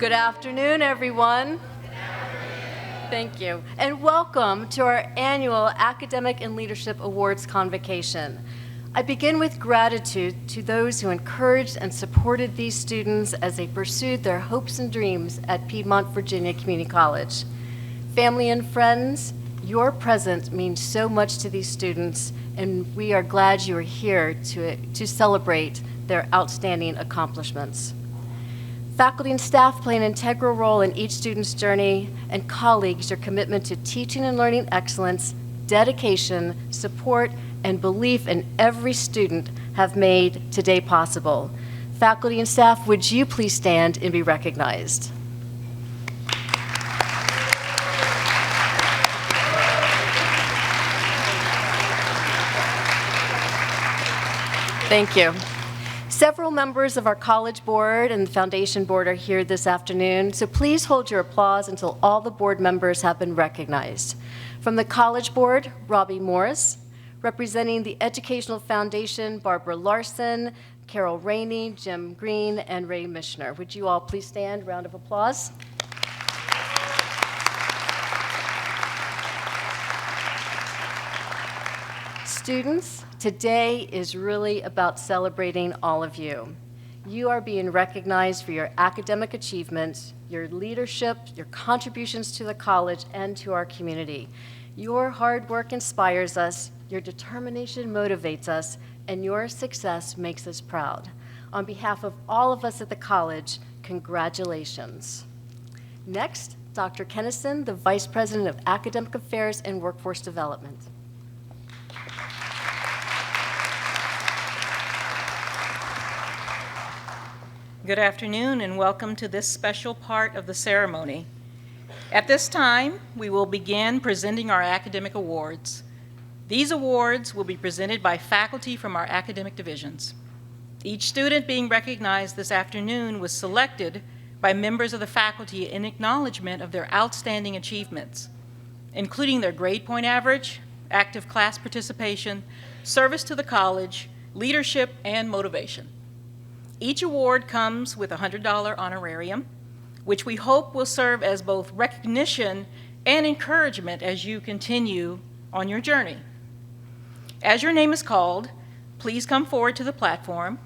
Good afternoon, everyone. Thank you. And welcome to our annual Academic and Leadership Awards Convocation. I begin with gratitude to those who encouraged and supported these students as they pursued their hopes and dreams at Piedmont, Virginia Community College. Family and friends, your presence means so much to these students, and we are glad you are here to celebrate their outstanding accomplishments. Faculty and staff play an integral role in each student's journey, and colleagues, your commitment to teaching and learning excellence, dedication, support, and belief in every student have made today possible. Faculty and staff, would you please stand and be recognized? Thank you. Several members of our College Board and the Foundation Board are here this afternoon, so please hold your applause until all the board members have been recognized. From the College Board, Robbie Morris. Representing the Educational Foundation, Barbara Larson, Carol Rainey, Jim Green, and Ray Mishner. Would you all please stand? Round of applause. Students, today is really about celebrating all of you. You are being recognized for your academic achievements, your leadership, your contributions to the college and to our community. Your hard work inspires us, your determination motivates us, and your success makes us proud. On behalf of all of us at the college, congratulations. Next, Dr. Kennison, the Vice President of Academic Affairs and Workforce Development. Good afternoon and welcome to this special part of the ceremony. At this time, we will begin presenting our academic awards. These awards will be presented by faculty from our academic divisions. Each student being recognized this afternoon was selected by members of the faculty in acknowledgement of their outstanding achievements, including their grade point average, active class participation, service to the college, leadership, and motivation. Each award comes with a $100 honorarium, which we hope will serve as both recognition and encouragement as you continue on your journey. As your name is called, please come forward to the platform.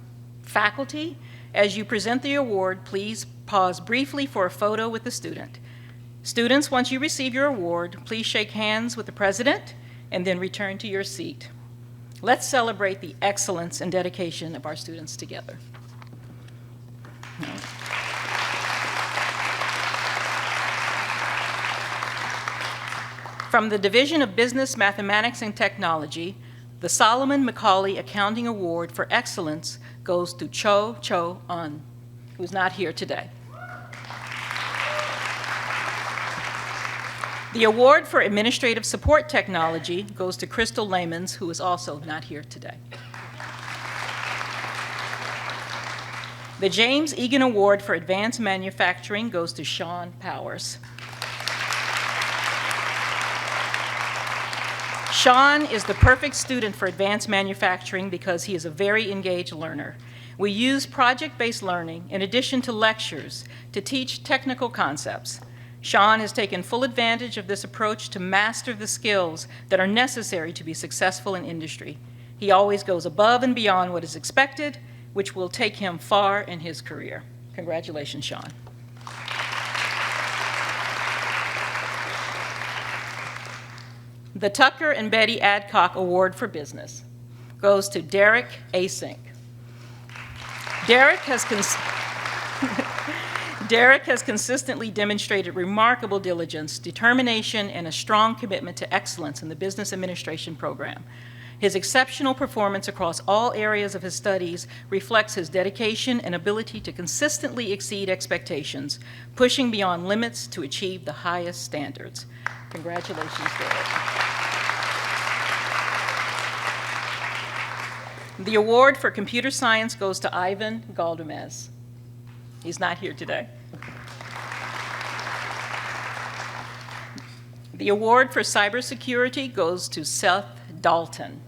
Faculty, as you present the award, please pause briefly for a photo with the student. Students, once you receive your award, please shake hands with the president and then return to your seat. Let's celebrate the excellence and dedication of our students together. From the Division of Business, Mathematics, and Technology, the Solomon Macaulay Accounting Award for Excellence goes to Cho Cho-un, who's not here today. The award for Administrative Support Technology goes to Crystal Lamans, who is also not here today. The James Egan Award for Advanced Manufacturing goes to Sean Powers. Sean is the perfect student for advanced manufacturing because he is a very engaged learner. We use project-based learning in addition to lectures to teach technical concepts. Sean has taken full advantage of this approach to master the skills that are necessary to be successful in industry. He always goes above and beyond what is expected, which will take him far in his career. Congratulations, Sean. The Tucker and Betty Adcock Award for Business goes to Derek Asink. Derek has consistently demonstrated remarkable diligence, determination, and a strong commitment to excellence in the business administration program. His exceptional performance across all areas of his studies reflects his dedication and ability to consistently exceed expectations, pushing beyond limits to achieve the highest standards. Congratulations, Derek. The award for computer science goes to Ivan Galdamez. He's not here today. The award for cybersecurity goes to Seth Dalton.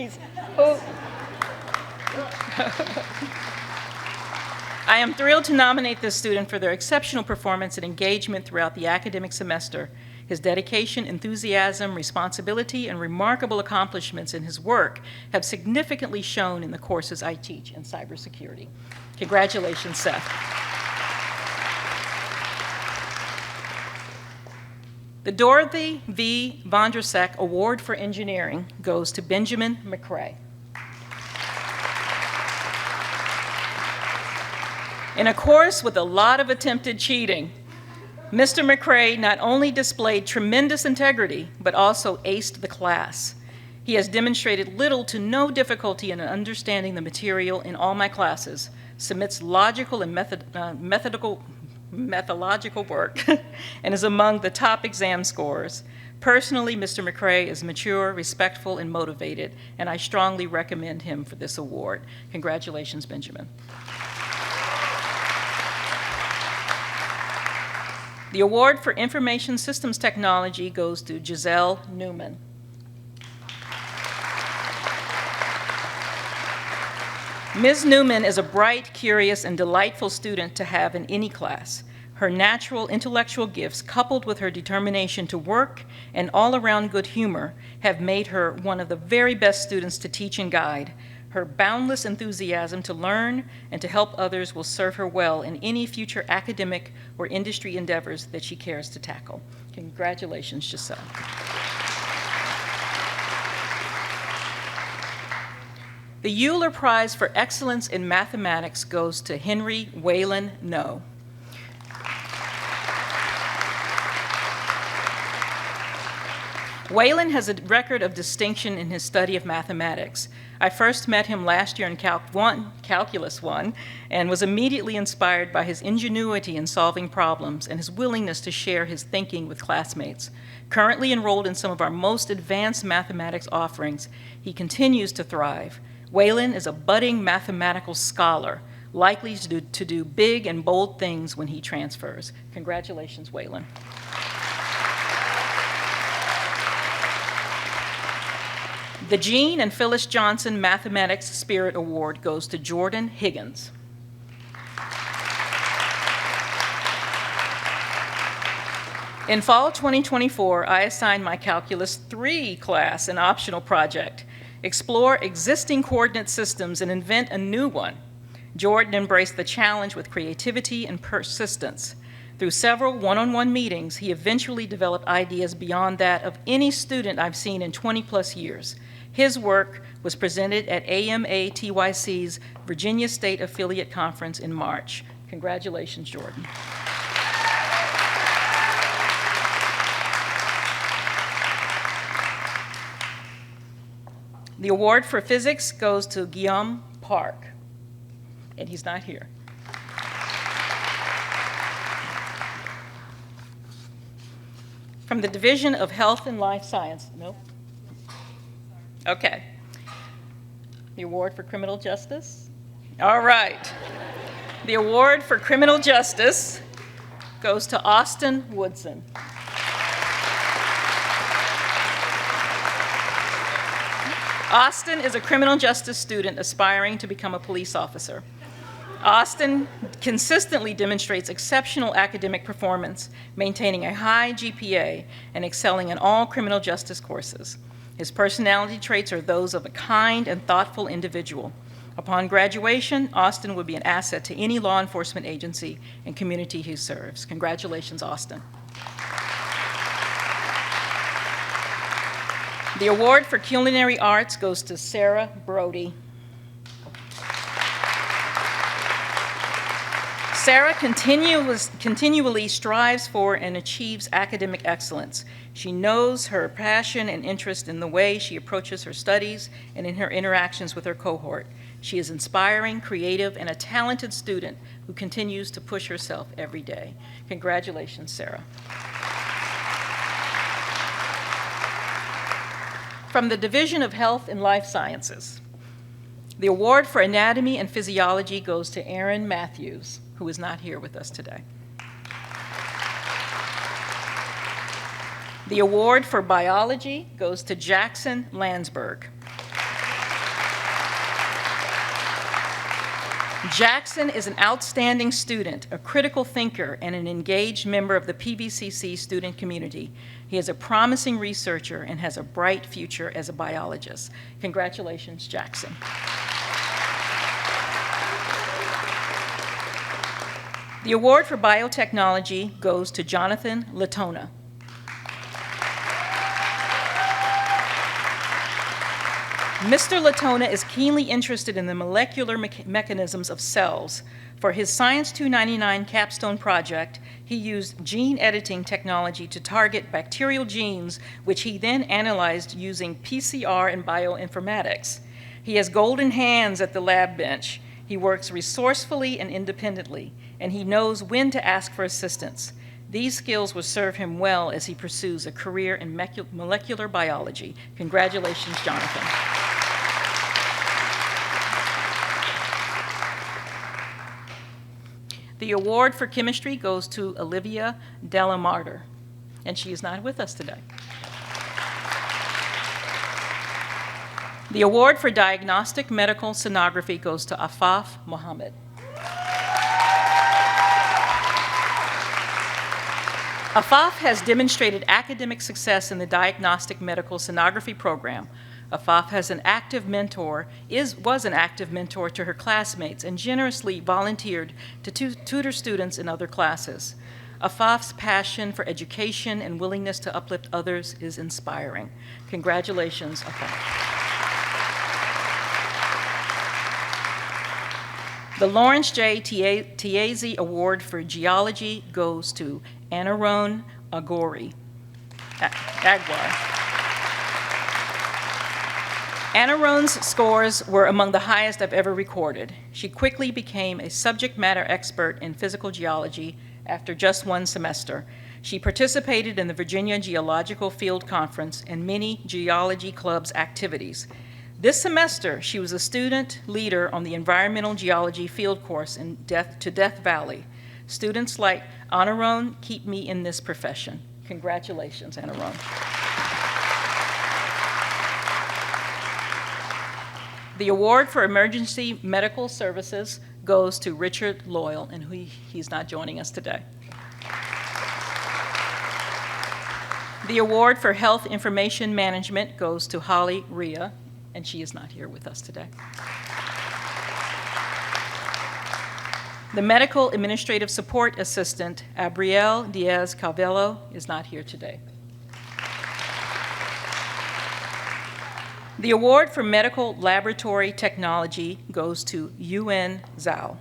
I am thrilled to nominate this student for their exceptional performance and engagement throughout the academic semester. His dedication, enthusiasm, responsibility, and remarkable accomplishments in his work have significantly shown in the courses I teach in cybersecurity. Congratulations, Seth. The Dorothy V. Vondrasek Award for Engineering goes to Benjamin McCrae. In a course with a lot of attempted cheating, Mr. McCrae not only displayed tremendous integrity, but also aced the class. He has demonstrated little to no difficulty in understanding the material in all my classes, submits logical and methodological work, and is among the top exam scorers. Personally, Mr. McCrae is mature, respectful, and motivated, and I strongly recommend him for this award. Congratulations, Benjamin. The award for Information Systems Technology goes to Giselle Newman. Ms. Newman is a bright, curious, and delightful student to have in any class. Her natural intellectual gifts, coupled with her determination to work and all-around good humor, have made her one of the very best students to teach and guide. Her boundless enthusiasm to learn and to help others will serve her well in any future academic or industry endeavors that she cares to tackle. Congratulations, Giselle. The Euler Prize for Excellence in Mathematics goes to Henry Whalen No. Whalen has a record of distinction in his study of mathematics. I first met him last year in Calculus 1, and was immediately inspired by his ingenuity in solving problems and his willingness to share his thinking with classmates. Currently enrolled in some of our most advanced mathematics offerings, he continues to thrive. Whalen is a budding mathematical scholar, likely to do big and bold things when he transfers. Congratulations, Whalen. The Jean and Phyllis Johnson Mathematics Spirit Award goes to Jordan Higgins. In fall 2024, I assigned my Calculus 3 class an optional project: explore existing coordinate systems and invent a new one. Jordan embraced the challenge with creativity and persistence. Through several one-on-one meetings, he eventually developed ideas beyond that of any student I've seen in 20-plus years. His work was presented at AMA-TYC's Virginia State Affiliate Conference in March. Congratulations, Jordan. The award for physics goes to Guillaume Park, and he's not here. From the Division of Health and Life Science, nope. Okay. The award for criminal justice? All right. The award for criminal justice goes to Austin Woodson. Austin is a criminal justice student aspiring to become a police officer. Austin consistently demonstrates exceptional academic performance, maintaining a high GPA and excelling in all criminal justice courses. His personality traits are those of a kind and thoughtful individual. Upon graduation, Austin would be an asset to any law enforcement agency and community he serves. Congratulations, Austin. The award for culinary arts goes to Sarah Brody. Sarah continually strives for and achieves academic excellence. She knows her passion and interest in the way she approaches her studies and in her interactions with her cohort. She is inspiring, creative, and a talented student who continues to push herself every day. Congratulations, Sarah. From the Division of Health and Life Sciences, the award for anatomy and physiology goes to Aaron Matthews, who is not here with us today. The award for biology goes to Jackson Landsberg. Jackson is an outstanding student, a critical thinker, and an engaged member of the PVCC student community. He is a promising researcher and has a bright future as a biologist. Congratulations, Jackson. The award for biotechnology goes to Jonathan Latona. Mr. Latona is keenly interested in the molecular mechanisms of cells. For his Science 299 capstone project, he used gene editing technology to target bacterial genes, which he then analyzed using PCR and bioinformatics. He has golden hands at the lab bench. He works resourcefully and independently, and he knows when to ask for assistance. These skills will serve him well as he pursues a career in molecular biology. Congratulations, Jonathan. The award for chemistry goes to Olivia Delamarter, and she is not with us today. The award for diagnostic medical sonography goes to Afaf Mohammed. Afaf has demonstrated academic success in the diagnostic medical sonography program. Afaf has an active mentor, was an active mentor to her classmates and generously volunteered to tutor students in other classes. Afaf's passion for education and willingness to uplift others is inspiring. Congratulations, Afaf. The Lawrence J. Tiazi Award for Geology goes to Anaron Agwar. Anaron's scores were among the highest I've ever recorded. She quickly became a subject matter expert in physical geology after just one semester. She participated in the Virginia Geological Field Conference and many geology club's activities. This semester, she was a student leader on the environmental geology field course in Death Valley. Students like Anaron keep me in this profession. Congratulations, Anaron. The award for emergency medical services goes to Richard Loyal, and he's not joining us today. The award for health information management goes to Holly Rhea, and she is not here with us today. The medical administrative support assistant, Abriel Diaz Calvello, is not here today. The award for medical laboratory technology goes to Yuen Zhao.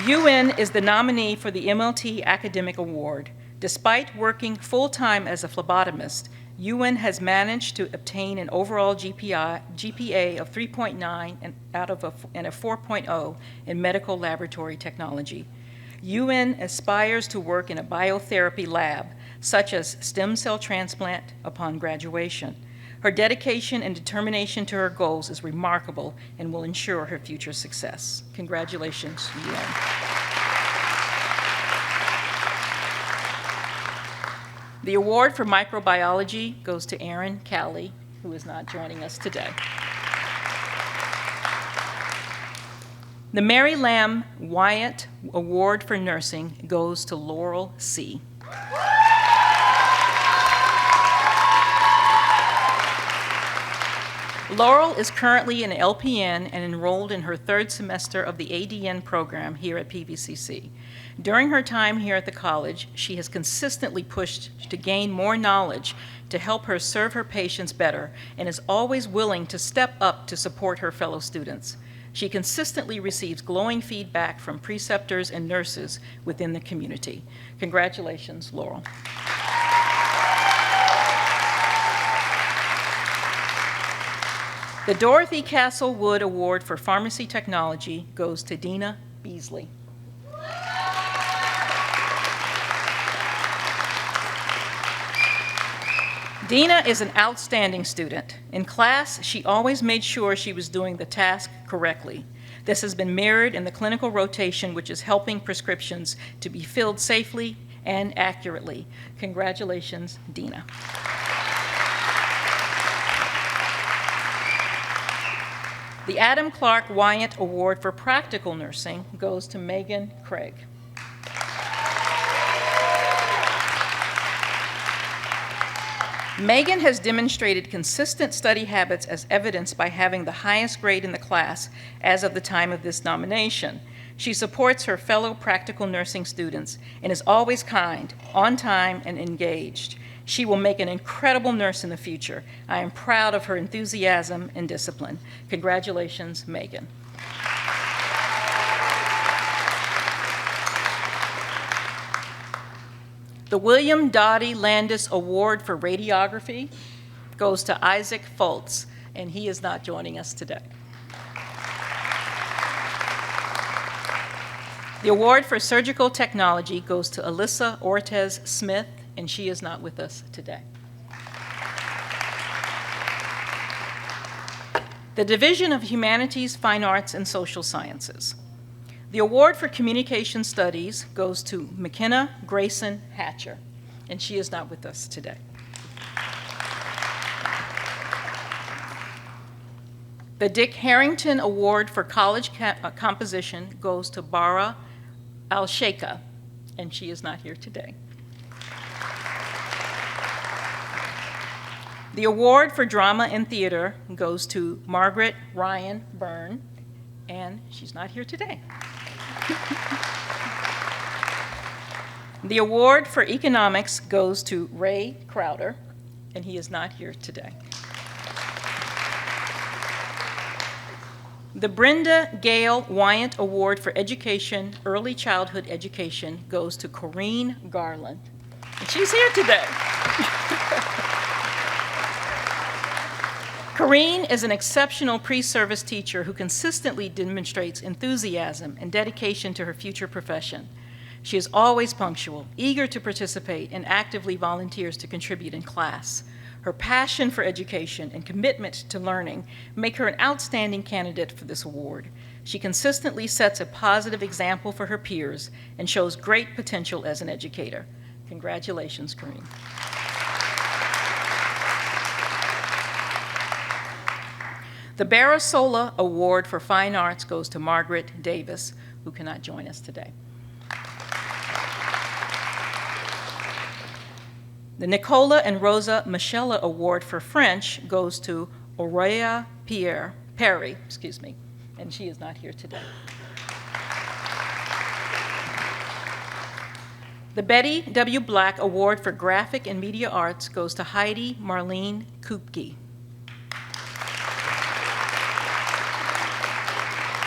Yuen is the nominee for the MLT Academic Award. Despite working full-time as a phlebotomist, Yuen has managed to obtain an overall GPA of 3.9 and a 4.0 in medical laboratory technology. Yuen aspires to work in a biotherapy lab, such as stem cell transplant, upon graduation. Her dedication and determination to her goals is remarkable and will ensure her future success. Congratulations, Yuen. The award for microbiology goes to Erin Cowley, who is not joining us today. The Mary Lamb Wyatt Award for Nursing goes to Laurel C. Laurel is currently an LPN and enrolled in her third semester of the ADN program here at PVCC. During her time here at the college, she has consistently pushed to gain more knowledge to help her serve her patients better and is always willing to step up to support her fellow students. She consistently receives glowing feedback from preceptors and nurses within the community. Congratulations, Laurel. The Dorothy Castle Wood Award for Pharmacy Technology goes to Dina Beasley. Dina is an outstanding student. In class, she always made sure she was doing the task correctly. This has been mirrored in the clinical rotation, which is helping prescriptions to be filled safely and accurately. Congratulations, Dina. The Adam Clark Wyant Award for Practical Nursing goes to Megan Craig. Megan has demonstrated consistent study habits as evidenced by having the highest grade in the class as of the time of this nomination. She supports her fellow practical nursing students and is always kind, on time, and engaged. She will make an incredible nurse in the future. I am proud of her enthusiasm and discipline. Congratulations, Megan. The William Dottie Landis Award for Radiography goes to Isaac Fultz, and he is not joining us today. The award for Surgical Technology goes to Alyssa Ortez Smith, and she is not with us today. The Division of Humanities, Fine Arts, and Social Sciences. The award for Communication Studies goes to McKenna Grayson Hatcher, and she is not with us today. The Dick Harrington Award for College Composition goes to Bara Al-Sheikha, and she is not here today. The award for Drama and Theater goes to Margaret Ryan Byrne, and she's not here today. The award for Economics goes to Ray Crowder, and he is not here today. The Brenda Gale Wyant Award for Education, Early Childhood Education goes to Corrine Garland, and she's here today. Corrine is an exceptional pre-service teacher who consistently demonstrates enthusiasm and dedication to her future profession. She is always punctual, eager to participate, and actively volunteers to contribute in class. Her passion for education and commitment to learning make her an outstanding candidate for this award. She consistently sets a positive example for her peers and shows great potential as an educator. Congratulations, Corrine. The Barasola Award for Fine Arts goes to Margaret Davis, who cannot join us today. The Nicola and Rosa Michela Award for French goes to Auréa Perry, and she is not here today. The Betty W. Black Award for Graphic and Media Arts goes to Heidi Marlene Kupke.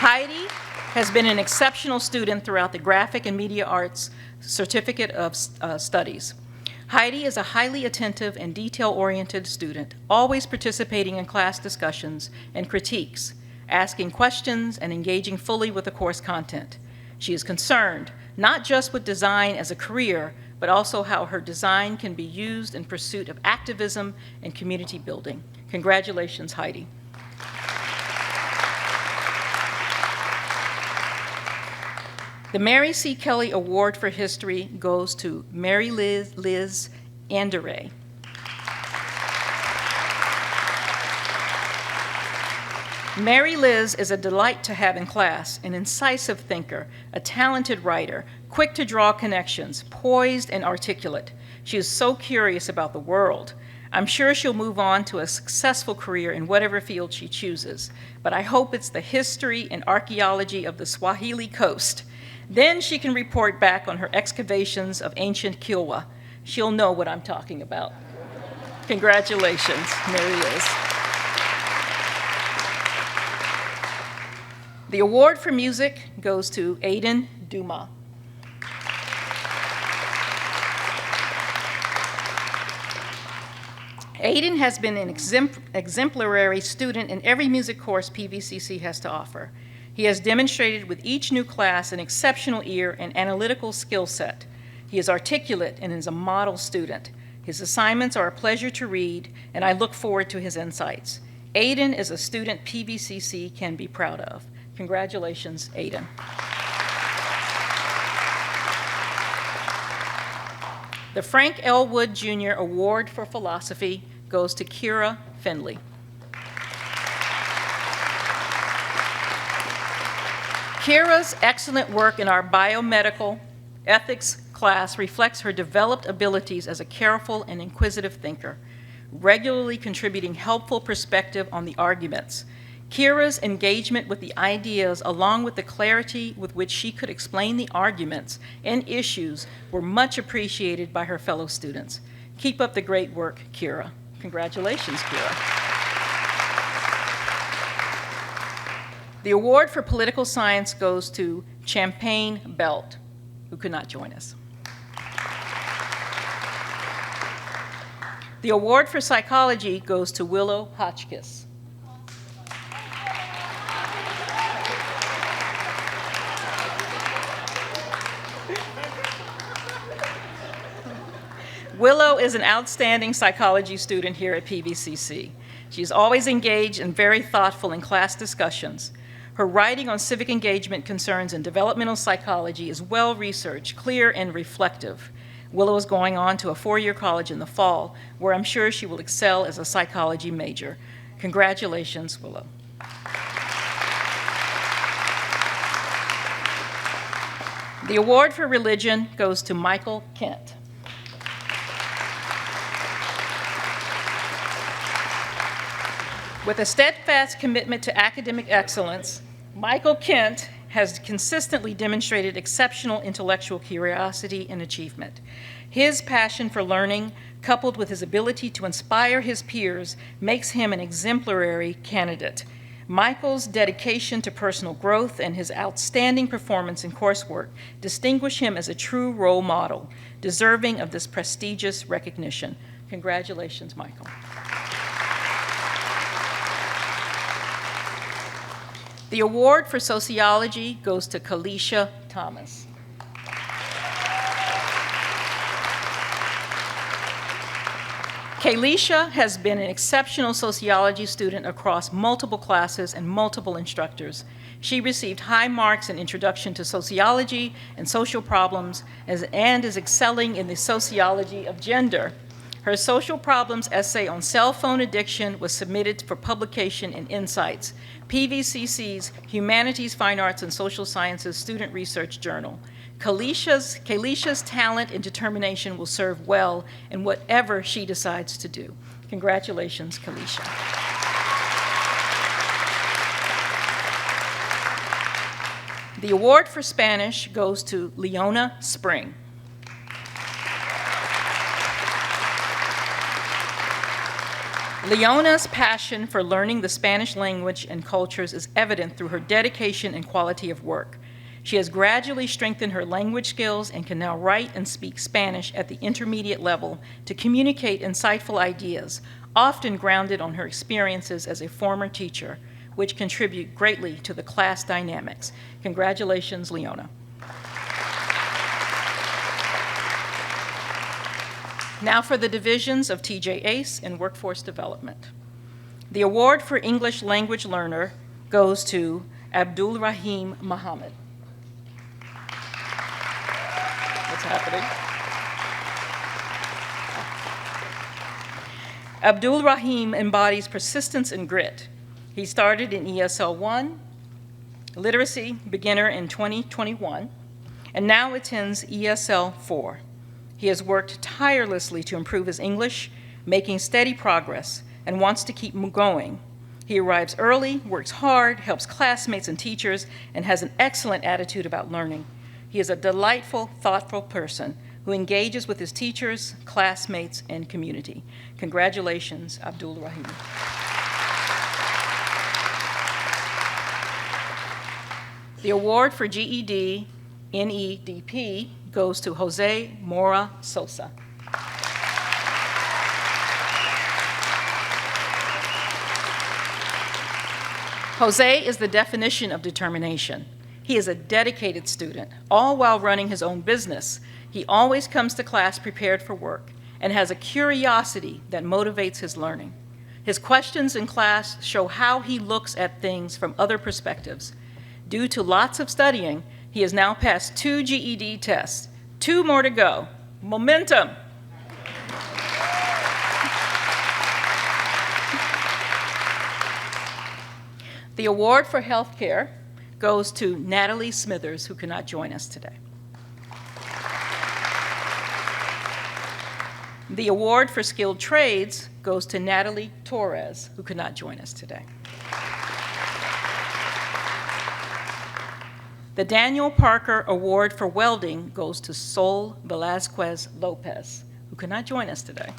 Heidi has been an exceptional student throughout the Graphic and Media Arts Certificate of Studies. Heidi is a highly attentive and detail-oriented student, always participating in class discussions and critiques, asking questions and engaging fully with the course content. She is concerned not just with design as a career, but also how her design can be used in pursuit of activism and community building. Congratulations, Heidi. The Mary C. Kelly Award for History goes to Mary Liz Anderay. Mary Liz is a delight to have in class, an incisive thinker, a talented writer, quick to draw connections, poised and articulate. She is so curious about the world. I'm sure she'll move on to a successful career in whatever field she chooses, but I hope it's the history and archaeology of the Swahili coast. Then she can report back on her excavations of ancient Kilwa. She'll know what I'm talking about. Congratulations, Mary Liz. The award for music goes to Aiden Duma. Aiden has been an exemplary student in every music course PVCC has to offer. He has demonstrated with each new class an exceptional ear and analytical skill set. He is articulate and is a model student. His assignments are a pleasure to read, and I look forward to his insights. Aiden is a student PVCC can be proud of. Congratulations, Aiden. The Frank L. Wood Jr. Award for Philosophy goes to Kira Finley. Kira's excellent work in our biomedical ethics class reflects her developed abilities as a careful and inquisitive thinker, regularly contributing helpful perspective on the arguments. Kira's engagement with the ideas, along with the clarity with which she could explain the arguments and issues, were much appreciated by her fellow students. Keep up the great work, Kira. Congratulations, Kira. The award for political science goes to Champagne Belt, who could not join us. The award for psychology goes to Willow Hotchkiss. Willow is an outstanding psychology student here at PVCC. She's always engaged and very thoughtful in class discussions. Her writing on civic engagement concerns and developmental psychology is well-researched, clear, and reflective. Willow is going on to a four-year college in the fall, where I'm sure she will excel as a psychology major. Congratulations, Willow. The award for religion goes to Michael Kent. With a steadfast commitment to academic excellence, Michael Kent has consistently demonstrated exceptional intellectual curiosity and achievement. His passion for learning, coupled with his ability to inspire his peers, makes him an exemplary candidate. Michael's dedication to personal growth and his outstanding performance in coursework distinguish him as a true role model, deserving of this prestigious recognition. Congratulations, Michael. The award for sociology goes to Kalisha Thomas. Kalisha has been an exceptional sociology student across multiple classes and multiple instructors. She received high marks in Introduction to Sociology and Social Problems and is excelling in the sociology of gender. Her social problems essay on cell phone addiction was submitted for publication in Insights, PVCC's Humanities, Fine Arts, and Social Sciences Student Research Journal. Kalisha's talent and determination will serve well in whatever she decides to do. Congratulations, Kalisha. The award for Spanish goes to Leona Spring. Leona's passion for learning the Spanish language and cultures is evident through her dedication and quality of work. She has gradually strengthened her language skills and can now write and speak Spanish at the intermediate level to communicate insightful ideas, often grounded on her experiences as a former teacher, which contribute greatly to the class dynamics. Congratulations, Leona. Now for the divisions of TJ ACE and Workforce Development. The award for English Language Learner goes to Abdul Rahim Muhammad. What's happening? Abdul Rahim embodies persistence and grit. He started in ESL 1, Literacy Beginner in 2021, and now attends ESL 4. He has worked tirelessly to improve his English, making steady progress, and wants to keep going. He arrives early, works hard, helps classmates and teachers, and has an excellent attitude about learning. He is a delightful, thoughtful person who engages with his teachers, classmates, and community. Congratulations, Abdul Rahim. The award for GED NEDP goes to Jose Mora Sosa. Jose is the definition of determination. He is a dedicated student, all while running his own business. He always comes to class prepared for work and has a curiosity that motivates his learning. His questions in class show how he looks at things from other perspectives. Due to lots of studying, he has now passed 2 GED tests. 2 more to go. Momentum. The award for healthcare goes to Natalie Smithers, who cannot join us today. The award for skilled trades goes to Natalie Torres, who could not join us today. The Daniel Parker Award for Welding goes to Sol Velasquez Lopez, who could not join us today.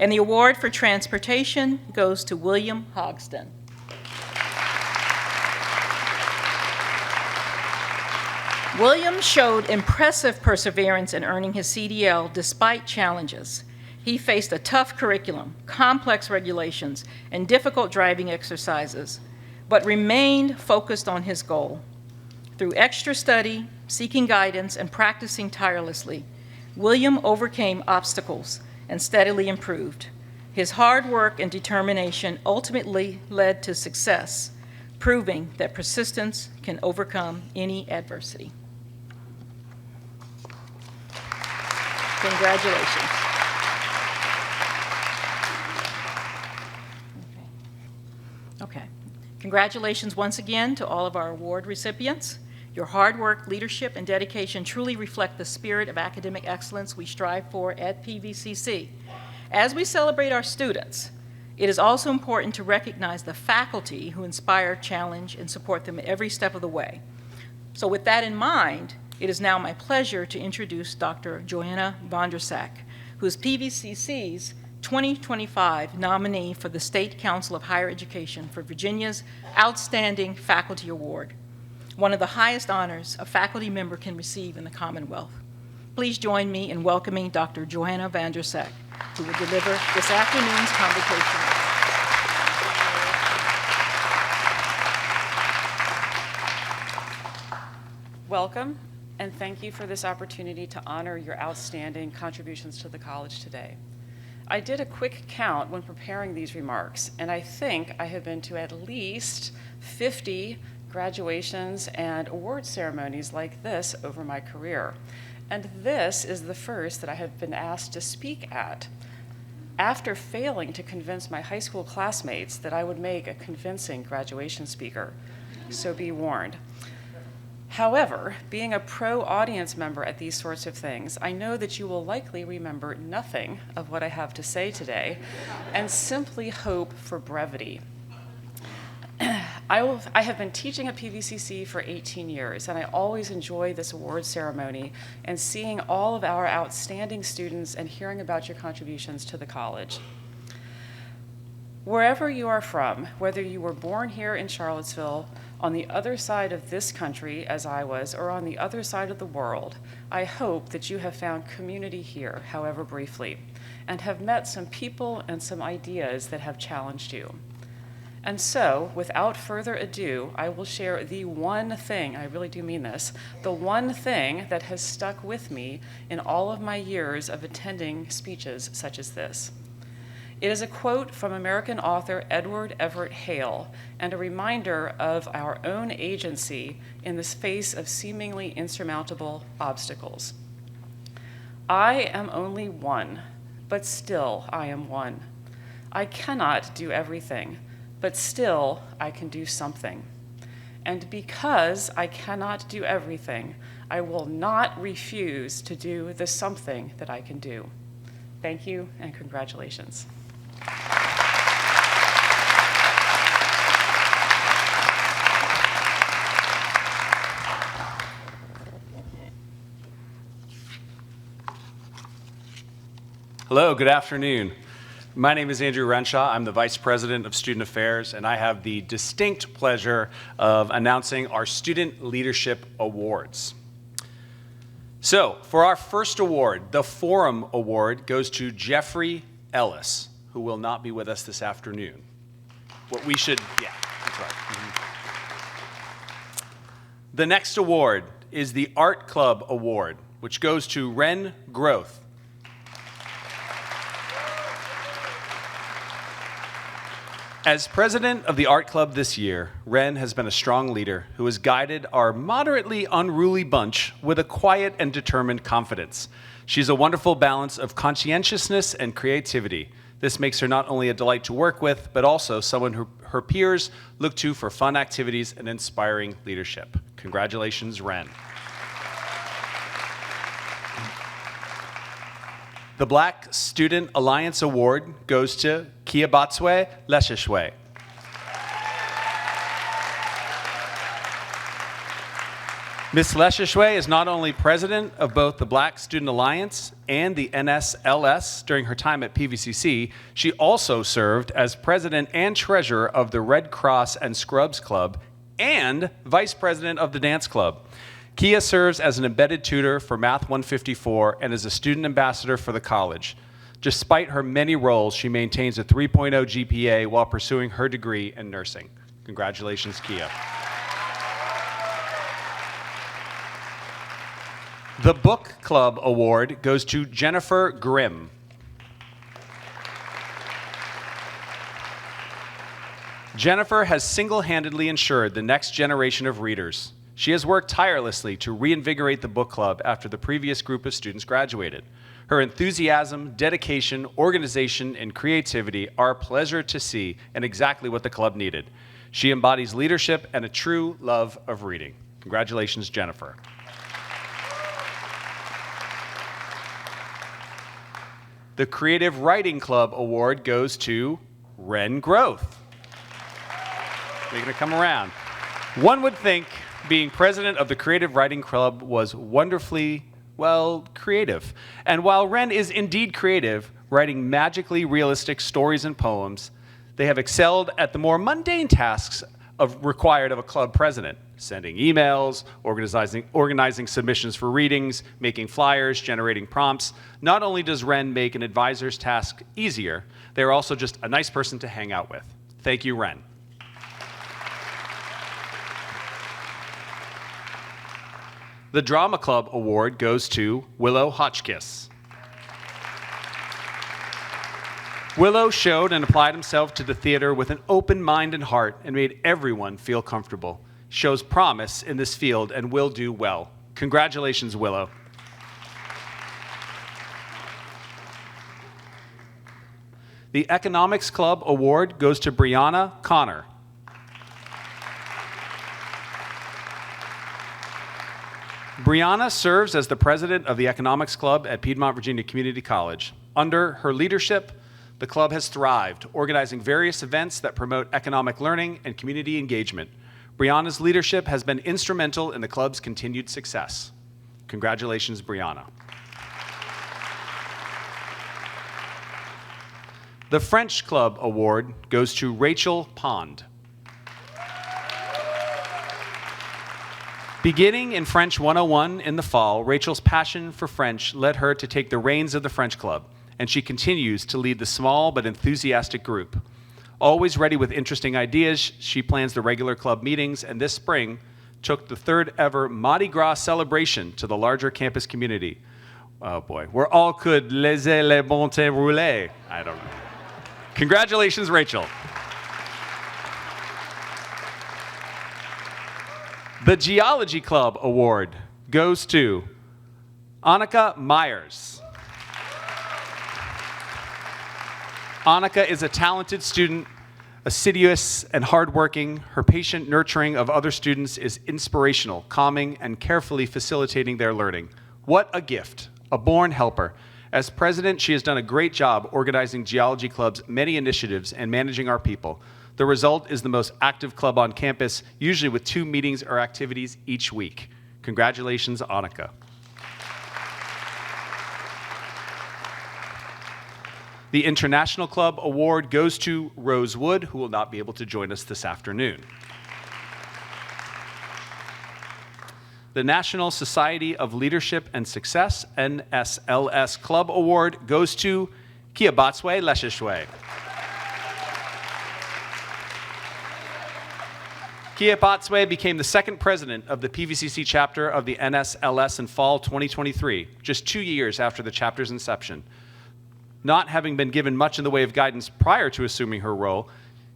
And the award for transportation goes to William Hogston. William showed impressive perseverance in earning his CDL despite challenges. He faced a tough curriculum, complex regulations, and difficult driving exercises, but remained focused on his goal. Through extra study, seeking guidance, and practicing tirelessly, William overcame obstacles and steadily improved. His hard work and determination ultimately led to success, proving that persistence can overcome any adversity. Congratulations. Okay. Congratulations once again to all of our award recipients. Your hard work, leadership, and dedication truly reflect the spirit of academic excellence we strive for at PVCC. As we celebrate our students, it is also important to recognize the faculty who inspire, challenge, and support them every step of the way. So with that in mind, it is now my pleasure to introduce Dr. Johanna Vondrasek, who is PVCC's 2025 nominee for the State Council of Higher Education for Virginia's Outstanding Faculty Award, one of the highest honors a faculty member can receive in the Commonwealth. Please join me in welcoming Dr. Johanna Vondrasek, who will deliver this afternoon's convocation. Welcome, and thank you for this opportunity to honor your outstanding contributions to the college today. I did a quick count when preparing these remarks, and I think I have been to at least 50 graduations and award ceremonies like this over my career. And this is the first that I have been asked to speak at. After failing to convince my high school classmates that I would make a convincing graduation speaker, so be warned. However, being a pro audience member at these sorts of things, I know that you will likely remember nothing of what I have to say today and simply hope for brevity. I have been teaching at PVCC for 18 years, and I always enjoy this award ceremony and seeing all of our outstanding students and hearing about your contributions to the college. Wherever you are from, whether you were born here in Charlottesville, on the other side of this country, as I was, or on the other side of the world, I hope that you have found community here, however briefly, and have met some people and some ideas that have challenged you. And so, without further ado, I will share the one thing, I really do mean this, the one thing that has stuck with me in all of my years of attending speeches such as this. It is a quote from American author Edward Everett Hale and a reminder of our own agency in the face of seemingly insurmountable obstacles. I am only one, but still I am one. I cannot do everything, but still I can do something. And because I cannot do everything, I will not refuse to do the something that I can do. Thank you and congratulations. Hello, good afternoon. My name is Andrew Renshaw. I'm the Vice President of Student Affairs, and I have the distinct pleasure of announcing our Student Leadership Awards. So, for our first award, the Forum Award goes to Jeffrey Ellis, who will not be with us this afternoon. That's right. The next award is the Art Club Award, which goes to Ren Groth. As president of the Art Club this year, Ren has been a strong leader who has guided our moderately unruly bunch with a quiet and determined confidence. She's a wonderful balance of conscientiousness and creativity This makes her not only a delight to work with, but also someone who her peers look to for fun activities and inspiring leadership. Congratulations, Ren. The Black Student Alliance Award goes to Kiabatswe Leshishwe. Ms. Leshishwe is not only president of both the Black Student Alliance and the NSLS during her time at PVCC, she also served as president and treasurer of the Red Cross and Scrubs Club and vice president of the dance club. Kia serves as an embedded tutor for Math 154 and is a student ambassador for the college. Despite her many roles, she maintains a 3.0 GPA while pursuing her degree in nursing. Congratulations, Kia. The Book Club Award goes to Jennifer Grimm. Jennifer has single-handedly ensured the next generation of readers. She has worked tirelessly to reinvigorate the book club after the previous group of students graduated. Her enthusiasm, dedication, organization, and creativity are a pleasure to see and exactly what the club needed. She embodies leadership and a true love of reading. Congratulations, Jennifer. The Creative Writing Club Award goes to Ren Growth. They're going to come around. One would think being president of the Creative Writing Club was wonderfully, well, creative. And while Ren is indeed creative, writing magically realistic stories and poems, they have excelled at the more mundane tasks required of a club president: sending emails, organizing submissions for readings, making flyers, generating prompts. Not only does Ren make an advisor's task easier, they're also just a nice person to hang out with. Thank you, Ren. The Drama Club Award goes to Willow Hotchkiss. Willow showed and applied himself to the theater with an open mind and heart and made everyone feel comfortable. Shows promise in this field and will do well. Congratulations, Willow. The Economics Club Award goes to Brianna Connor. Brianna serves as the president of the Economics Club at Piedmont Virginia Community College. Under her leadership, the club has thrived, organizing various events that promote economic learning and community engagement. Brianna's leadership has been instrumental in the club's continued success. Congratulations, Brianna. The French Club Award goes to Rachel Pond. Beginning in French 101 in the fall, Rachel's passion for French led her to take the reins of the French Club, and she continues to lead the small but enthusiastic group. Always ready with interesting ideas, she plans the regular club meetings, and this spring took the third ever Mardi Gras celebration to the larger campus community. Oh boy, where all could laisser les bon temps rouler. I don't know. Congratulations, Rachel. The Geology Club Award goes to Annika Myers. Annika is a talented student, assiduous and hardworking. Her patient nurturing of other students is inspirational, calming, and carefully facilitating their learning. What a gift, a born helper. As president, she has done a great job organizing Geology Club's many initiatives and managing our people. The result is the most active club on campus, usually with 2 meetings or activities each week. Congratulations, Annika. The International Club Award goes to Rose Wood, who will not be able to join us this afternoon. The National Society of Leadership and Success, NSLS Club Award, goes to Kiabatswe Leshishwe. Kiabatswe became the second president of the PVCC chapter of the NSLS in fall 2023, just 2 years after the chapter's inception. Not having been given much in the way of guidance prior to assuming her role,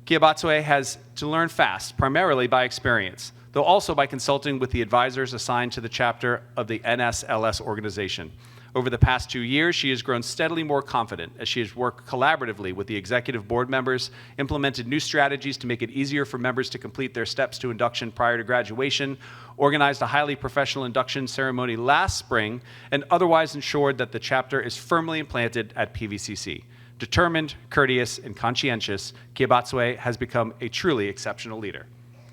Kiabatswe has to learn fast, primarily by experience, though also by consulting with the advisors assigned to the chapter of the NSLS organization. Over the past 2 years, she has grown steadily more confident as she has worked collaboratively with the executive board members, implemented new strategies to make it easier for members to complete their steps to induction prior to graduation, organized a highly professional induction ceremony last spring, and otherwise ensured that the chapter is firmly implanted at PVCC. Determined, courteous, and conscientious, Kia Batsue has become a truly exceptional leader.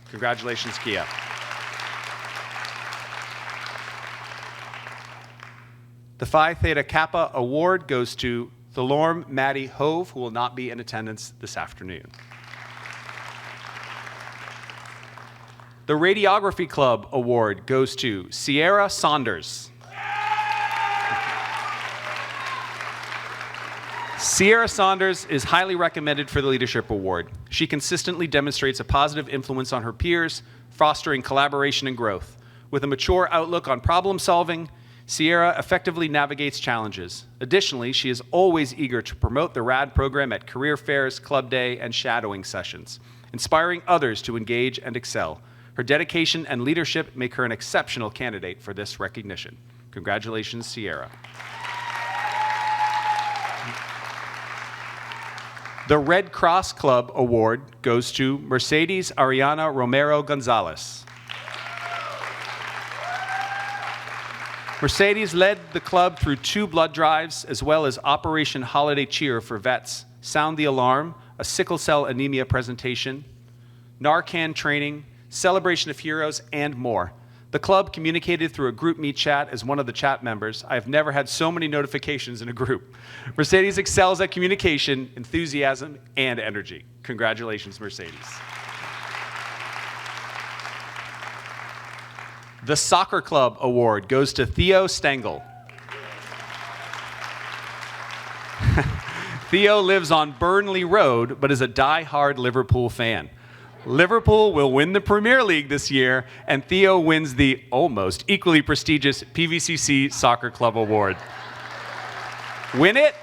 Congratulations, Kia. The Phi Theta Kappa Award goes to Thalorm Maddie Hove, who will not be in attendance this afternoon. The Radiography Club Award goes to Sierra Saunders. Sierra Saunders is highly recommended for the Leadership Award. She consistently demonstrates a positive influence on her peers, fostering collaboration and growth. With a mature outlook on problem solving, Sierra effectively navigates challenges. Additionally, she is always eager to promote the RAD program at career fairs, club day, and shadowing sessions, inspiring others to engage and excel. Her dedication and leadership make her an exceptional candidate for this recognition. Congratulations, Sierra. The Red Cross Club Award goes to Mercedes Ariana Romero Gonzalez. Mercedes led the club through 2 blood drives, as well as Operation Holiday Cheer for vets, Sound the Alarm, a sickle cell anemia presentation, Narcan training, Celebration of Heroes, and more. The club communicated through a group meet chat as one of the chat members. I have never had so many notifications in a group. Mercedes excels at communication, enthusiasm, and energy. Congratulations, Mercedes. The Soccer Club Award goes to Theo Stengel. Theo lives on Burnley Road, but is a die-hard Liverpool fan. Liverpool will win the Premier League this year, and Theo wins the almost equally prestigious PVCC Soccer Club Award. Win it?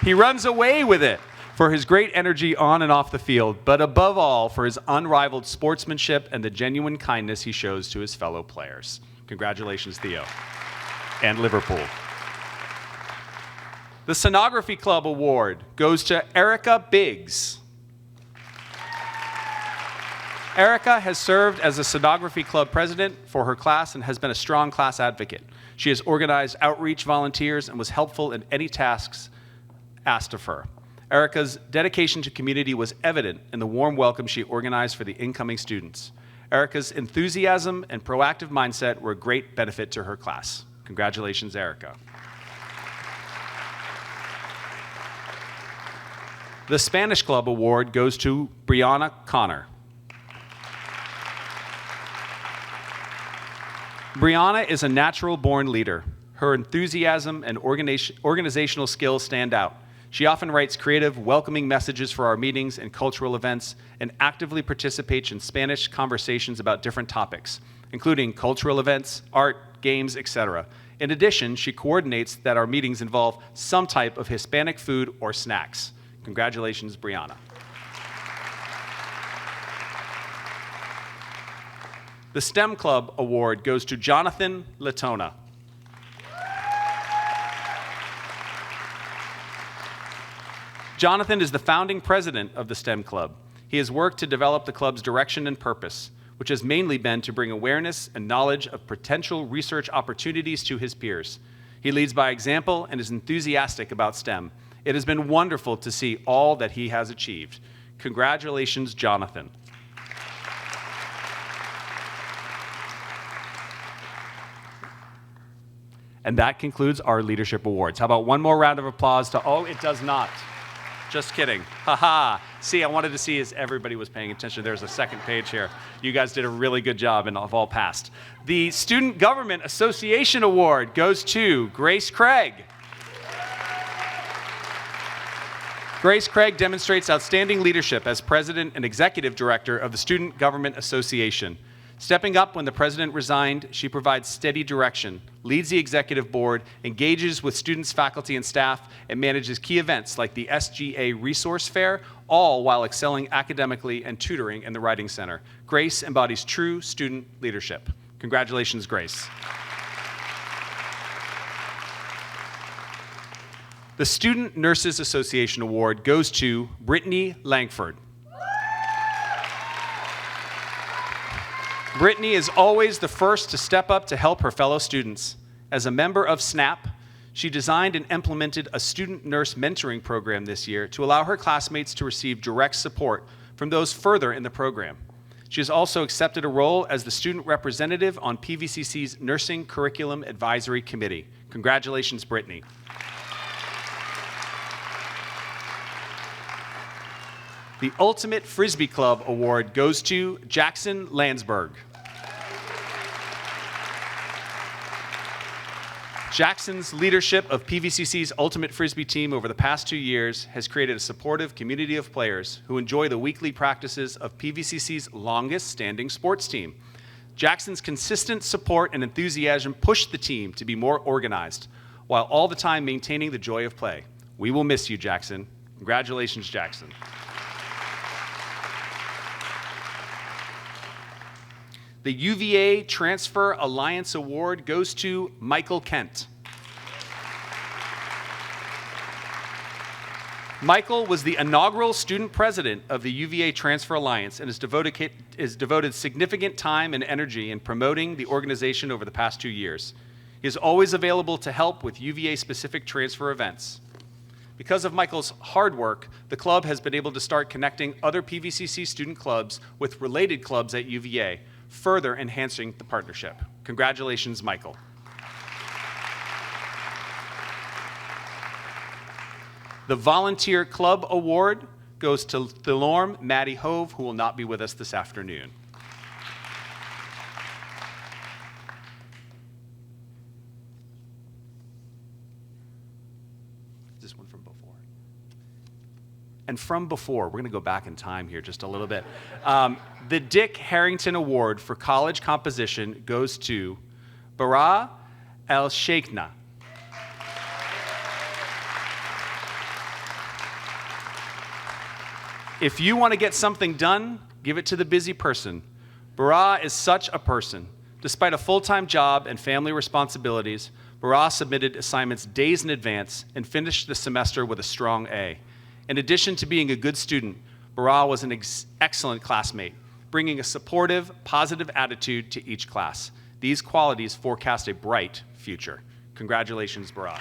He runs away with it for his great energy on and off the field, but above all, for his unrivaled sportsmanship and the genuine kindness he shows to his fellow players. Congratulations, Theo. And Liverpool. The Sonography Club Award goes to Erica Biggs. Erica has served as a Sonography Club president for her class and has been a strong class advocate. She has organized outreach volunteers and was helpful in any tasks asked of her. Erica's dedication to community was evident in the warm welcome she organized for the incoming students. Erica's enthusiasm and proactive mindset were a great benefit to her class. Congratulations, Erica. The Spanish Club Award goes to Brianna Connor. Brianna is a natural-born leader. Her enthusiasm and organizational skills stand out. She often writes creative, welcoming messages for our meetings and cultural events and actively participates in Spanish conversations about different topics, including cultural events, art, games, etc. In addition, she coordinates that our meetings involve some type of Hispanic food or snacks. Congratulations, Brianna. The STEM Club Award goes to Jonathan Latona. Jonathan is the founding president of the STEM Club. He has worked to develop the club's direction and purpose, which has mainly been to bring awareness and knowledge of potential research opportunities to his peers. He leads by example and is enthusiastic about STEM. It has been wonderful to see all that he has achieved. Congratulations, Jonathan. And that concludes our leadership awards. How about one more round of applause to, oh, it does not. Just kidding. Haha. See, I wanted to see as everybody was paying attention. There's a second page here. You guys did a really good job and have all passed. The Student Government Association Award goes to Grace Craig. Grace Craig demonstrates outstanding leadership as president and executive director of the Student Government Association. Stepping up when the president resigned, she provides steady direction, leads the executive board, engages with students, faculty, and staff, and manages key events like the SGA Resource Fair, all while excelling academically and tutoring in the Writing Center. Grace embodies true student leadership. Congratulations, Grace. The Student Nurses Association Award goes to Brittany Langford. Brittany is always the first to step up to help her fellow students. As a member of SNAP, she designed and implemented a student nurse mentoring program this year to allow her classmates to receive direct support from those further in the program. She has also accepted a role as the student representative on PVCC's Nursing Curriculum Advisory Committee. Congratulations, Brittany. The Ultimate Frisbee Club Award goes to Jackson Landsberg. Jackson's leadership of PVCC's Ultimate Frisbee team over the past 2 years has created a supportive community of players who enjoy the weekly practices of PVCC's longest-standing sports team. Jackson's consistent support and enthusiasm pushed the team to be more organized, while all the time maintaining the joy of play. We will miss you, Jackson. Congratulations, Jackson. The UVA Transfer Alliance Award goes to Michael Kent. Michael was the inaugural student president of the UVA Transfer Alliance and has devoted significant time and energy in promoting the organization over the past 2 years. He is always available to help with UVA-specific transfer events. Because of Michael's hard work, the club has been able to start connecting other PVCC student clubs with related clubs at UVA, further enhancing the partnership. Congratulations, Michael. The Volunteer Club Award goes to Thelorm Maddie Hove, who will not be with us this afternoon. Is this one from before? And from before, we're going to go back in time here just a little bit. The Dick Harrington Award for College Composition goes to Bara El-Sheikhna. If you want to get something done, give it to the busy person. Bara is such a person. Despite a full-time job and family responsibilities, Bara submitted assignments days in advance and finished the semester with a strong A. In addition to being a good student, Bara was an excellent classmate, bringing a supportive, positive attitude to each class. These qualities forecast a bright future. Congratulations, Bara.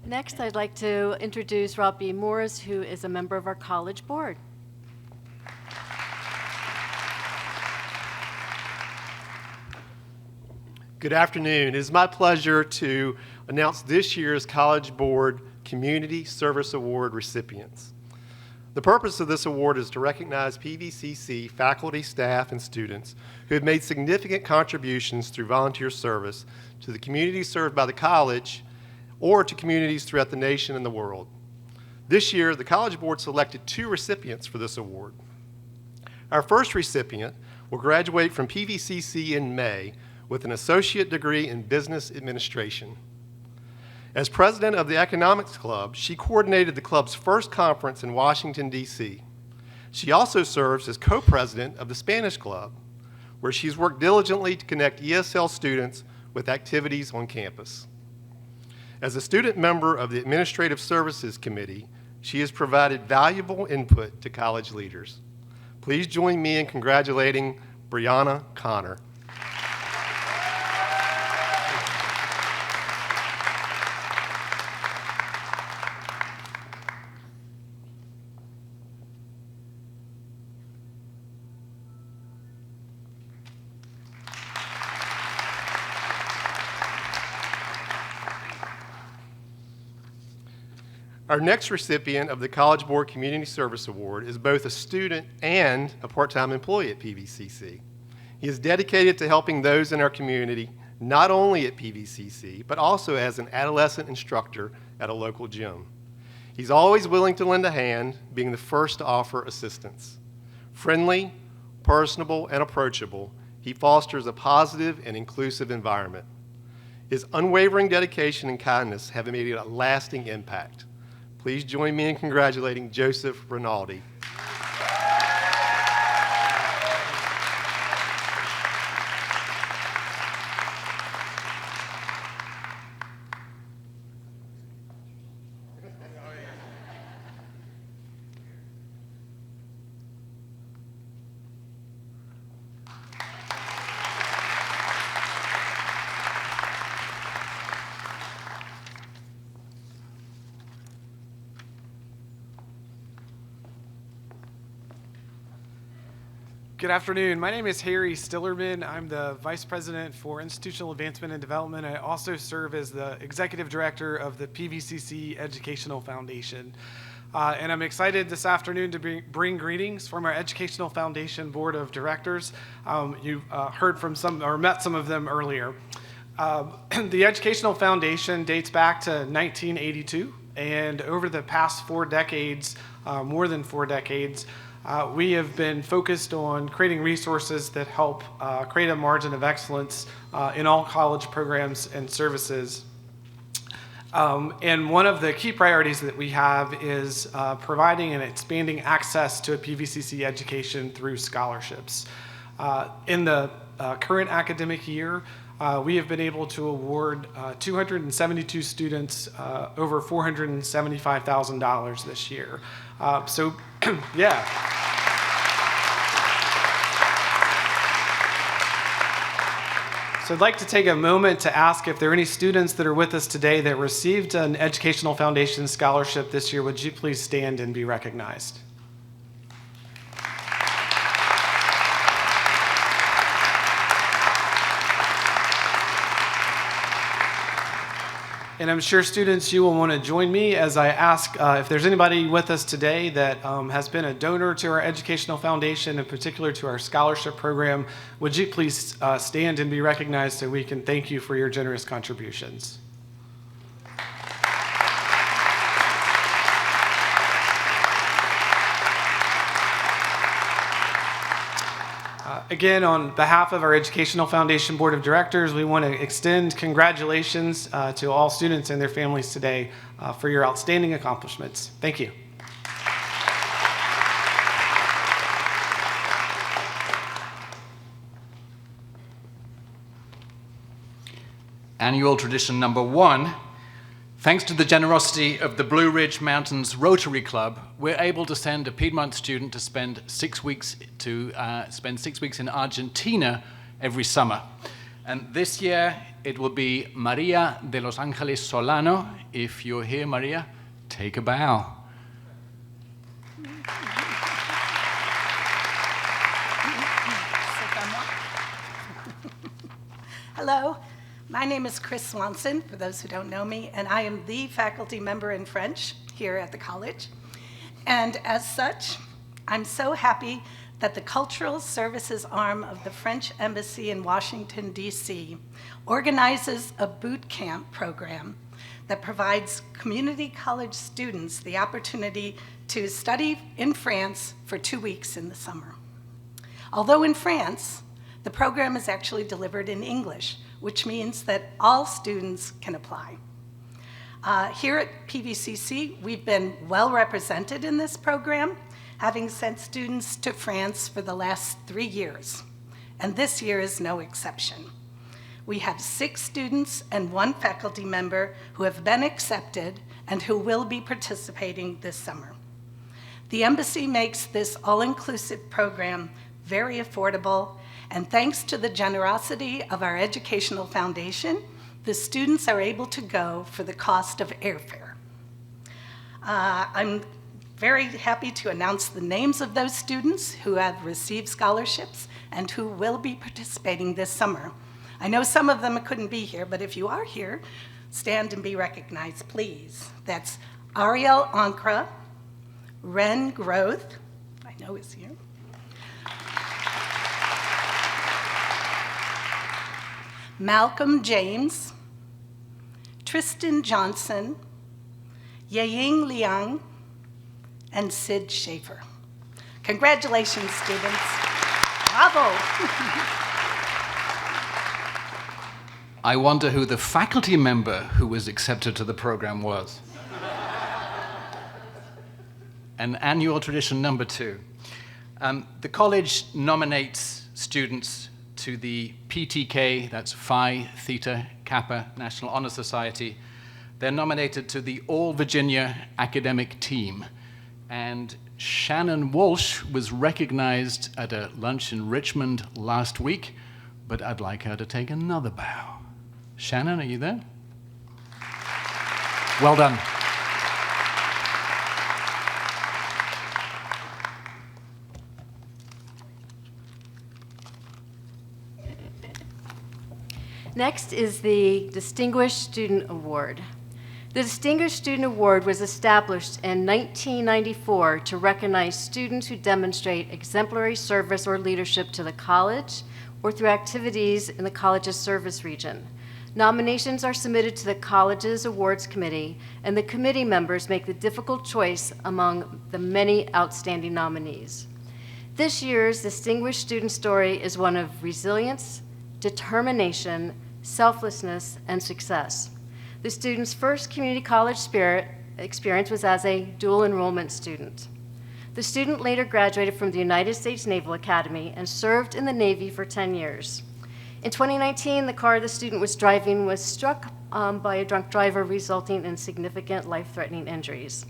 Next, I'd like to introduce Rob B. Morris, who is a member of our college board. Good afternoon. It is my pleasure to announce this year's College Board Community Service Award recipients. The purpose of this award is to recognize PVCC faculty, staff, and students who have made significant contributions through volunteer service to the community served by the college or to communities throughout the nation and the world. This year, the College Board selected 2 recipients for this award. Our first recipient will graduate from PVCC in May with an associate degree in business administration. As president of the Economics Club, she coordinated the club's first conference in Washington, D.C. She also serves as co-president of the Spanish Club, where she's worked diligently to connect ESL students with activities on campus. As a student member of the Administrative Services Committee, she has provided valuable input to college leaders. Please join me in congratulating Brianna Connor. Our next recipient of the College Board Community Service Award is both a student and a part-time employee at PVCC. He is dedicated to helping those in our community, not only at PVCC, but also as an adolescent instructor at a local gym. He's always willing to lend a hand, being the first to offer assistance. Friendly, personable, and approachable, he fosters a positive and inclusive environment. His unwavering dedication and kindness have made a lasting impact. Please join me in congratulating Joseph Rinaldi. Good afternoon. My name is Harry Stillerman. I'm the Vice President for Institutional Advancement and Development. I also serve as the Executive Director of the PVCC Educational Foundation. And I'm excited this afternoon to bring greetings from our Educational Foundation Board of Directors. You heard from some, or met some of them earlier. The Educational Foundation dates back to 1982, and over the past 4 decades, more than 4 decades, we have been focused on creating resources that help create a margin of excellence in all college programs and services. And one of the key priorities that we have is providing and expanding access to a PVCC education through scholarships. In the current academic year, we have been able to award 272 students over $475,000 this year. So, yeah. So I'd like to take a moment to ask if there are any students that are with us today that received an Educational Foundation scholarship this year. Would you please stand and be recognized? And I'm sure students, you will want to join me as I ask if there's anybody with us today that has been a donor to our Educational Foundation, in particular to our scholarship program. Would you please stand and be recognized so we can thank you for your generous contributions? Again, on behalf of our Educational Foundation Board of Directors, we want to extend congratulations to all students and their families today for your outstanding accomplishments. Thank you. Annual tradition number 1. Thanks to the generosity of the Blue Ridge Mountains Rotary Club, we're able to send a Piedmont student to spend 6 weeks in Argentina every summer. And this year it will be Maria de Los Angeles Solano. If you're here, Maria, take a bow. Hello. My name is Chris Swanson, for those who don't know me, and I am the faculty member in French here at the college. And as such, I'm so happy that the Cultural Services arm of the French Embassy in Washington, D.C. organizes a boot camp program that provides community college students the opportunity to study in France for 2 weeks in the summer. Although in France, the program is actually delivered in English, which means that all students can apply. Here at PVCC, we've been well represented in this program, having sent students to France for the last 3 years, and this year is no exception. We have 6 students and 1 faculty member who have been accepted and who will be participating this summer. The Embassy makes this all-inclusive program very affordable, and thanks to the generosity of our Educational Foundation, the students are able to go for the cost of airfare. I'm very happy to announce the names of those students who have received scholarships and who will be participating this summer. I know some of them couldn't be here, but if you are here, stand and be recognized, please. That's Ariel Ankra, Ren Groth, I know is here, Malcolm James, Tristan Johnson, Yeying Liang, and Sid Schaefer. Congratulations, students. Bravo. I wonder who the faculty member who was accepted to the program was. And annual tradition number 2. The college nominates students to the PTK, that's Phi Theta Kappa National Honor Society. They're nominated to the All Virginia Academic Team. And Shannon Walsh was recognized at a lunch in Richmond last week, but I'd like her to take another bow. Shannon, are you there? Well done. Next is the Distinguished Student Award. The Distinguished Student Award was established in 1994 to recognize students who demonstrate exemplary service or leadership to the college or through activities in the college's service region. Nominations are submitted to the college's awards committee, and the committee members make the difficult choice among the many outstanding nominees. This year's Distinguished Student Story is one of resilience, determination, selflessness, and success. The student's first community college experience was as a dual enrollment student. The student later graduated from the United States Naval Academy and served in the Navy for 10 years. In 2019, the car the student was driving was struck by a drunk driver, resulting in significant life-threatening injuries.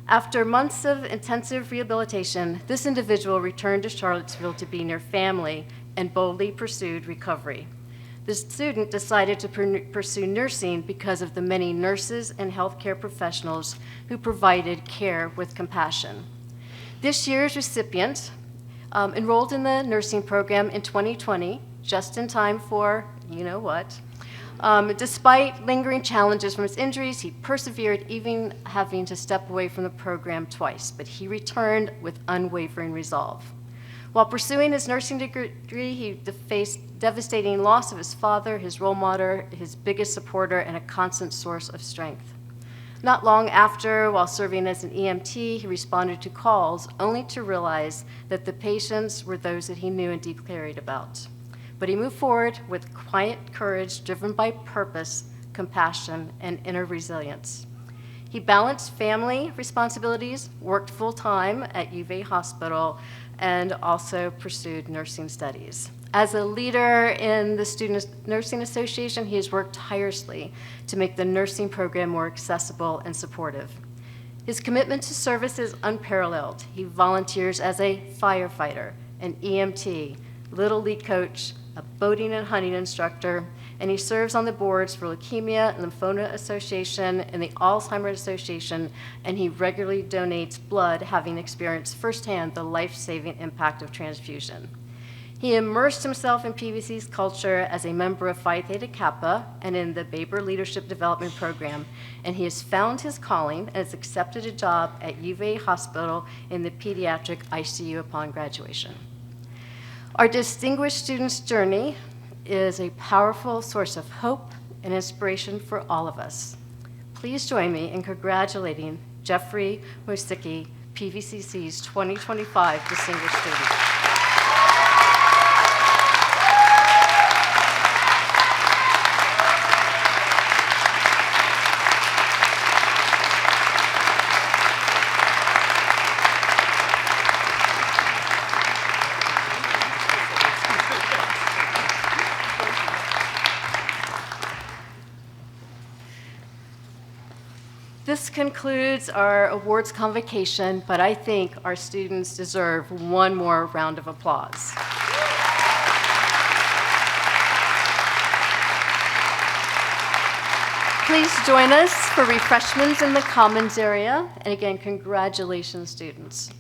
After months of intensive rehabilitation, this individual returned to Charlottesville to be near family and boldly pursued recovery. The student decided to pursue nursing because of the many nurses and healthcare professionals who provided care with compassion. This year's recipient enrolled in the nursing program in 2020, just in time for you-know-what. Despite lingering challenges from his injuries, he persevered, even having to step away from the program twice, but he returned with unwavering resolve. While pursuing his nursing degree, he faced devastating loss of his father, his role model, his biggest supporter, and a constant source of strength. Not long after, while serving as an EMT, he responded to calls, only to realize that the patients were those that he knew and deeply cared about. But he moved forward with quiet courage, driven by purpose, compassion, and inner resilience. He balanced family responsibilities, worked full-time at UVA Hospital, and also pursued nursing studies. As a leader in the Student Nursing Association, he has worked tirelessly to make the nursing program more accessible and supportive. His commitment to service is unparalleled. He volunteers as a firefighter, an EMT, Little League coach, a boating and hunting instructor, and he serves on the boards for Leukemia and Lymphoma Association and the Alzheimer's Association, and he regularly donates blood, having experienced firsthand the life-saving impact of transfusion. He immersed himself in PVC's culture as a member of Phi Theta Kappa and in the Baber Leadership Development Program, and he has found his calling and has accepted a job at UVA Hospital in the pediatric ICU upon graduation. Our distinguished student's journey is a powerful source of hope and inspiration for all of us. Please join me in congratulating Jeffrey Mosicki, PVCC's 2025 Distinguished Student. This concludes our awards convocation, but I think our students deserve one more round of applause. Please join us for refreshments in the commons area. And again, congratulations, students.